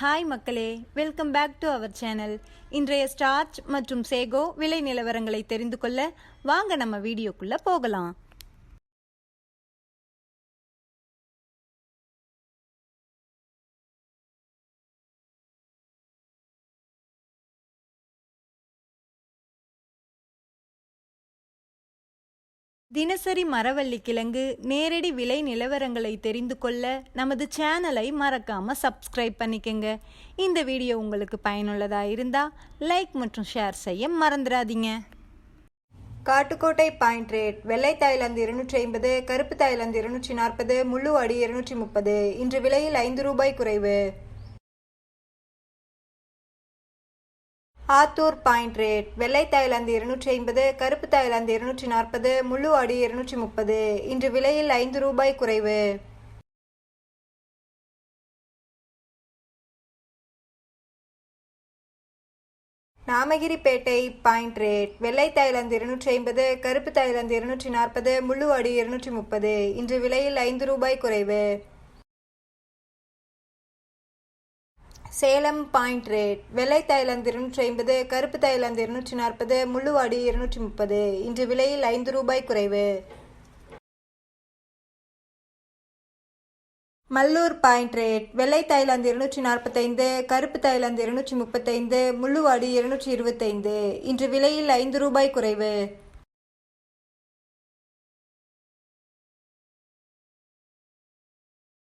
Hi மக்களே, welcome back to our channel. இன்றைய starch மற்றும் சேகோ விலை நிலவரங்களை தெரிந்து கொள்ள வாங்க நம்ம வீடியோக்குள்ள போகலாம். தினசரி மரவள்ளி கிழங்கு நேரடி விலை நிலவரங்களை தெரிந்து கொள்ள நமது சேனலை மறக்காம சப்ஸ்கிரைப் பண்ணிக்கங்க. இந்த வீடியோ உங்களுக்கு பயனுள்ளதாக இருந்தால் லைக் மற்றும் ஷேர் செய்ய மறந்துடாதீங்க. காட்டுக்கோட்டை பாயிண்ட் ரேட்: வெள்ளை தாய்லாந்து 250, கருப்பு தாய்லாந்து 240, முள்ளு அடி 230. இன்று விலையில் ₹5 குறைவு. ஆத்தூர் பாயிண்ட் ரேட்: வெள்ளை தாய்லாந்து 250, கருப்பு தாய்லாந்து 240, முள்ளு அடி 230. இன்று விலையில் ₹5 குறைவு. நாமகிரிப்பேட்டை பாயிண்ட் ரேட்: வெள்ளை தாய்லாந்து 250, கருப்பு தாய்லாந்து 240, முள்ளு அடி 230. இன்று விலையில் ₹5 குறைவு. சேலம் பாயிண்ட் ரேட்: வெள்ளை தாய்லாந்து 250, கருப்பு தாய்லாந்து 240, முள்ளு அடி 230. இன்று விலையில் ₹5 குறைவு. மல்லூர் பாயிண்ட் ரேட்: வெள்ளை தாய்லாந்து 245, கருப்பு தாய்லாந்து 235, முள்ளு அடி 225. இன்று விலையில் ₹5 குறைவு.